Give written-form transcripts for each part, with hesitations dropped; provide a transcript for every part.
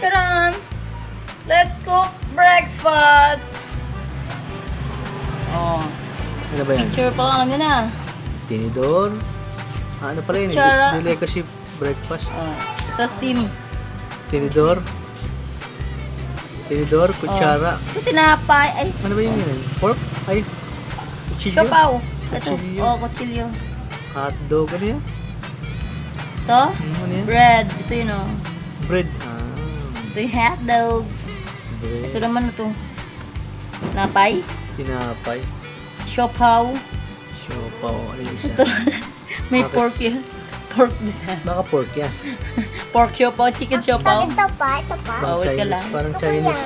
Charan! Let's cook breakfast! Oh, Ano ba yan? picture pa lang alam yun ah. Tinidor. Ano pala yun? Kutsara. Delicacy breakfast. Oh, ito steam. Tinidor. Tinidor, kutsara. Ito tinapay. Ay, Ano ba yun? Pork? Ay, kutsilyo. siopaw. Ito. Kutsilyo. Oh, kutsilyo. Hotdog. Ano yan? Ito. Ano yan? Bread. Ito yun oh. Bread. Ito yung hotdog. Bread. Ito naman ito. Napay. Tinapay. Siopaw. Siopaw. Ano yung Ito. isa? May Bakit? pork yun. Pork din. Baka pork yan. Pork siopaw, chicken siopaw. Ito pa. Oh, wait ka lang. Parang Chinese.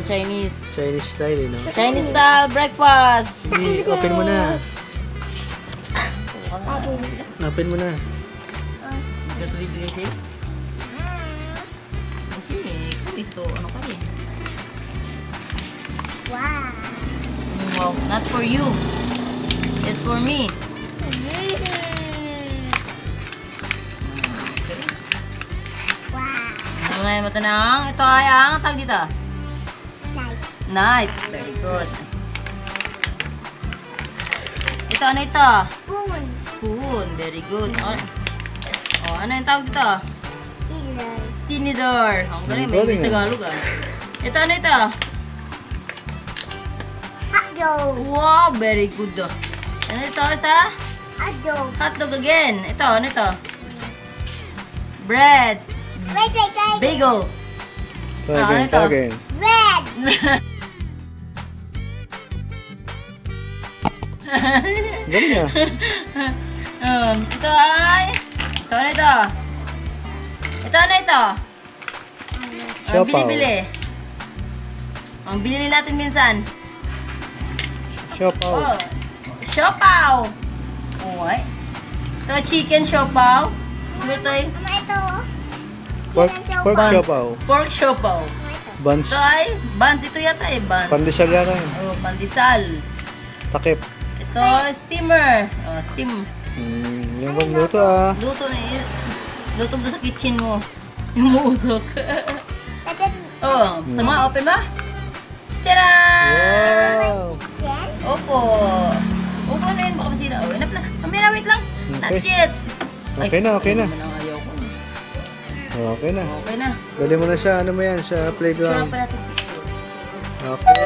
Chinese. Chinese style eh, no? Chinese style breakfast. Sige, open mo na. Open mo na. Kasi, ito, ano ka eh. Wow. Wow, not for you. It's for me. Wow. Ano na matanang? Ito ay ang tag dito. Nice. Nice. Very good. Ito ano ito? Spoon. Spoon. Very good. Oh, ano yung tawag dito? Pillow. Tinidor. Ang galing. May Galing, English Tagalog ah. Ito ano ito? Hotdog. Wow, very good oh. Ano ito? Ito? Hotdog. Hotdog again. Ito, ano ito? Bread. Wait. Bagel. Again, ito? again. Red. Galing ah. Ito ay... Ito ano ito? Ito ano ito? Ang Siopaw. bili-bili. Ang binili natin minsan. Siopaw. Oh, siopaw. Oh, ay. Ito chicken siopaw. Ito ay Ano ito? Pork Bun. siopaw. pork siopaw. Ano ito? Buns. Ito ay buns. Ito yata ay buns. Pandesal yata yun. Oh, pandesal. Takip. Ito steamer. Oh, steam. Yung pagluto ah. Luto na yun. Luto doon sa kitchen mo. Yung muusok. Oh, sama, open ba? Tara! Wow! Yan. Opo. Opo na yun, baka masira. Oh, enough na. Kamera, wait lang. Not Okay. yet. Okay na, okay na. Ay, naman ang ayaw ko. Okay na. Okay na. Dali mo na siya, ano mo yan, sa Sarap playground. pa natin. Okay.